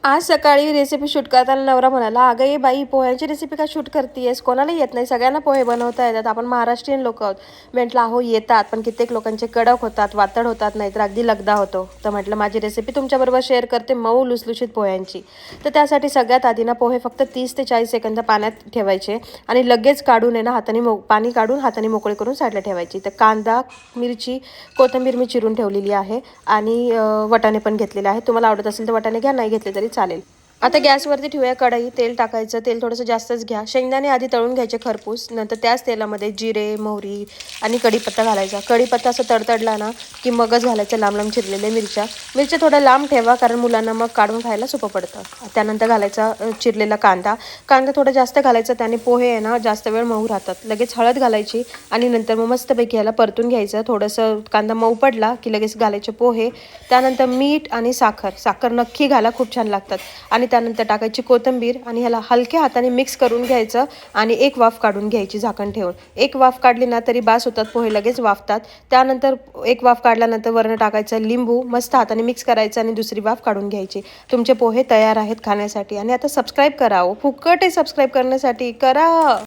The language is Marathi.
आज सकाळी रेसिपी शूट करताना नवरा म्हणाला, "अगं ये बाई, पोह्यांची रेसिपी का शूट करतेयस? कोणाला येत नाही, सगळ्यांना पोहे बनवता येतात. आपण महाराष्ट्रीयन लोक आहोत." म्हटलं, "अहो येतात, पण कित्येक लोकांचे कडक होतात, वातड होतात, नाहीतर अगदी लगदा होतो." तर म्हटलं, "माझी रेसिपी तुमच्याबरोबर शेअर करते, मऊ लुसलुशीत पोह्यांची." तर त्यासाठी सगळ्यात आधी ना पोहे फक्त 30 ते 40 सेकंद पाण्यात ठेवायचे आणि लगेच काढून आहे ना हाताने पाणी काढून हाताने मोकळे करून साईडला ठेवायची. तर कांदा, मिरची, कोथिंबीर मी चिरून ठेवलेली आहे आणि वाटाणे पण घेतलेले आहेत. तुम्हाला आवडत असेल तर वाटाणे घ्या, नाही घेतले तरी चालेल. आता गॅसवरती ठेवूया कढई. तेल टाकायचं. तेल थोडंसं जास्तच घ्या. शेंगदाणे आधी तळून घ्यायचे खरपूस. नंतर त्याच तेलामध्ये जिरे, मोहरी आणि कढीपत्ता घालायचा. कढीपत्ता असं तडतडला ना की मगच घालायचं लांब लांब चिरलेले मिरच्या थोड्या लांब ठेवा, कारण मुलांना मग काढून खायला सोपं पडतं. त्यानंतर घालायचा चिरलेला कांदा थोडा जास्त घालायचा, त्याने पोहे आहे ना जास्त वेळ मऊ राहतात. लगेच हळद घालायची आणि नंतर मग मस्तपैकी याला परतून घ्यायचं. थोडंसं कांदा मऊ पडला की लगेच घालायचे पोहे. त्यानंतर मीठ आणि साखर नक्की घाला, खूप छान लागतात. आणि त्यानंतर टाकायची कोथिंबीर आणि ह्याला हलक्या हाताने मिक्स करून घ्यायचं आणि एक वाफ काढून घ्यायची झाकण ठेवून. एक वाफ काढली ना तरी बास होतात पोहे, लगेच वाफतात. त्यानंतर एक वाफ काढल्यानंतर वरनं टाकायचं लिंबू, मस्त हाताने मिक्स करायचं आणि दुसरी वाफ काढून घ्यायची. तुमचे पोहे तयार आहेत खाण्यासाठी. आणि आता सबस्क्राईब करा, फुकट आहे सबस्क्राईब करण्यासाठी, करा.